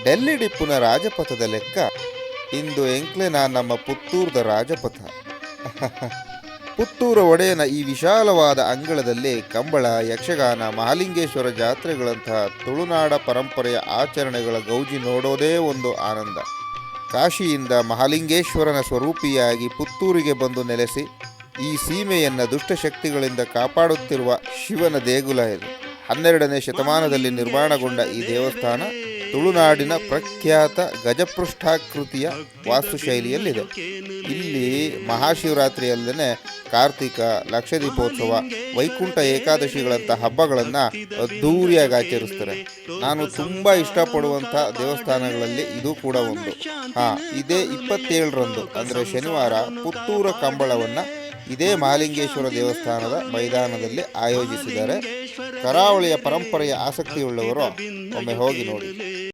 ಡೆಲ್ಲಿ ಡಿಪ್ಪುನ ರಾಜಪಥದ ಲೆಕ್ಕ ಇಂದು ಎಂಕ್ಲೆನ ನಮ್ಮ ಪುತ್ತೂರದ ರಾಜಪಥ. ಪುತ್ತೂರ ಒಡೆಯನ ಈ ವಿಶಾಲವಾದ ಅಂಗಳದಲ್ಲಿ ಕಂಬಳ, ಯಕ್ಷಗಾನ, ಮಹಾಲಿಂಗೇಶ್ವರ ಜಾತ್ರೆಗಳಂತಹ ತುಳುನಾಡ ಪರಂಪರೆಯ ಆಚರಣೆಗಳ ಗೌಜಿ ನೋಡೋದೇ ಒಂದು ಆನಂದ. ಕಾಶಿಯಿಂದ ಮಹಾಲಿಂಗೇಶ್ವರನ ಸ್ವರೂಪಿಯಾಗಿ ಪುತ್ತೂರಿಗೆ ಬಂದು ನೆಲೆಸಿ ಈ ಸೀಮೆಯನ್ನು ದುಷ್ಟಶಕ್ತಿಗಳಿಂದ ಕಾಪಾಡುತ್ತಿರುವ ಶಿವನ ದೇಗುಲ ಇದು. 12ನೇ ಶತಮಾನದಲ್ಲಿ ನಿರ್ಮಾಣಗೊಂಡ ಈ ದೇವಸ್ಥಾನ ತುಳುನಾಡಿನ ಪ್ರಖ್ಯಾತ ಗಜಪೃಷ್ಠಾಕೃತಿಯ ವಾಸ್ತುಶೈಲಿಯಲ್ಲಿದೆ. ಇಲ್ಲಿ ಮಹಾಶಿವರಾತ್ರಿಯಲ್ಲದೆ ಕಾರ್ತಿಕ, ಲಕ್ಷದೀಪೋತ್ಸವ, ವೈಕುಂಠ ಏಕಾದಶಿಗಳಂಥ ಹಬ್ಬಗಳನ್ನು ಅದ್ಧೂರಿಯಾಗಿ ಆಚರಿಸ್ತಾರೆ. ನಾನು ತುಂಬ ಇಷ್ಟಪಡುವಂಥ ದೇವಸ್ಥಾನಗಳಲ್ಲಿ ಇದು ಕೂಡ ಒಂದು. ಇದೇ 27ರಂದು ಅಂದರೆ ಶನಿವಾರ ಪುತ್ತೂರ ಕಂಬಳವನ್ನು ಇದೇ ಮಹಾಲಿಂಗೇಶ್ವರ ದೇವಸ್ಥಾನದ ಮೈದಾನದಲ್ಲಿ ಆಯೋಜಿಸಿದ್ದಾರೆ. ಕರಾವಳಿಯ ಪರಂಪರೆಯ ಆಸಕ್ತಿಯುಳ್ಳವರು ಒಮ್ಮೆ ಹೋಗಿ ನೋಡಿ.